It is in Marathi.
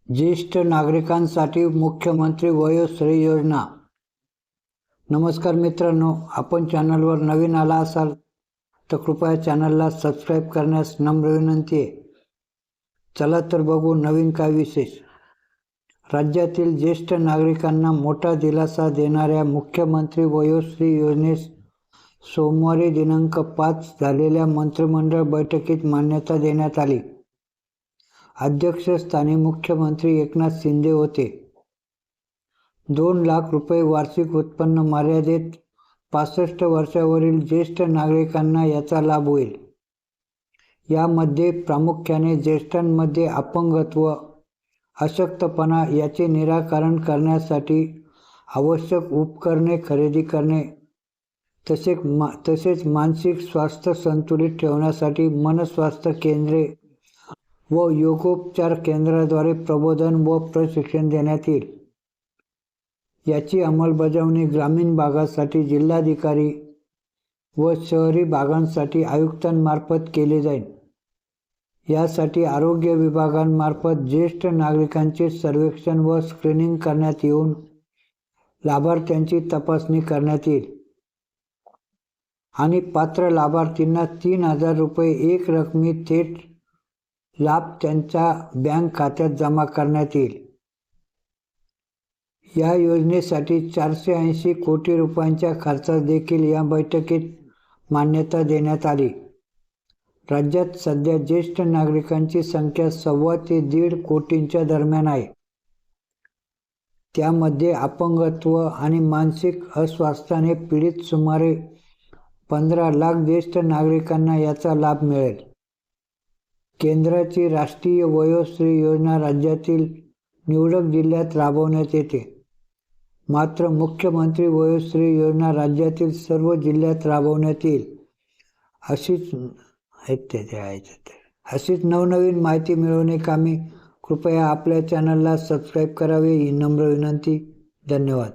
ज्येष्ठ नागरिकांसाठी मुख्यमंत्री वयोश्री योजना। नमस्कार मित्रांनो, आपण चॅनलवर नवीन आला असाल तर कृपया चॅनलला सबस्क्राईब करण्यास नम्र विनंती आहे। चला तर बघू नवीन काय विशेष। राज्यातील ज्येष्ठ नागरिकांना मोठा दिलासा देणाऱ्या मुख्यमंत्री वयोश्री योजनेस सोमवारी दिनांक 5 झालेल्या मंत्रिमंडळ बैठकीत मान्यता देण्यात आली। अध्यक्षस्थानी मुख्यमंत्री एकनाथ शिंदे होते। 2 लाख रुपये वार्षिक उत्पन्न मर्यादेत 65 वर्षावरील ज्येष्ठ नागरिकांना याचा लाभ होईल। यामध्ये प्रामुख्याने ज्येष्ठांमध्ये अपंगत्व, अशक्तपणा याचे निराकरण करण्यासाठी आवश्यक उपकरणे खरेदी करणे, तसेच मानसिक स्वास्थ्य संतुलित ठेवण्यासाठी मनस्वास्थ्य केंद्रे व योगोपचार केंद्राद्वारे प्रबोधन व प्रशिक्षण देण्यात येईल। याची अंमलबजावणी ग्रामीण भागासाठी जिल्हाधिकारी व शहरी भागांसाठी आयुक्तांमार्फत केली जाईल। यासाठी आरोग्य विभागांमार्फत ज्येष्ठ नागरिकांचे सर्वेक्षण व स्क्रीनिंग करण्यात येऊन लाभार्थ्यांची तपासणी करण्यात येईल आणि पात्र लाभार्थींना 3,000 रुपये एक रकमी थेट लाभ त्यांच्या बँक खात्यात जमा करण्यात येईल। या योजनेसाठी 480 कोटी रुपयांच्या खर्चास देखील या बैठकीत मान्यता देण्यात आली। राज्यात सध्या ज्येष्ठ नागरिकांची संख्या 1.25 ते 1.5 कोटींच्या दरम्यान आहे। त्यामध्ये अपंगत्व आणि मानसिक अस्वास्थ्याने पीडित सुमारे 15 लाख ज्येष्ठ नागरिकांना याचा लाभ मिळेल। केंद्राची राष्ट्रीय वयोश्री योजना राज्यातील निवडक जिल्ह्यात राबवण्यात येते। मात्र मुख्यमंत्री वयोश्री योजना राज्यातील सर्व जिल्ह्यात राबवण्यात येईल। अशीच नवनवीन माहिती मिळवण्याकामी कृपया आपल्या चॅनलला सबस्क्राईब करावे ही नम्र विनंती। धन्यवाद।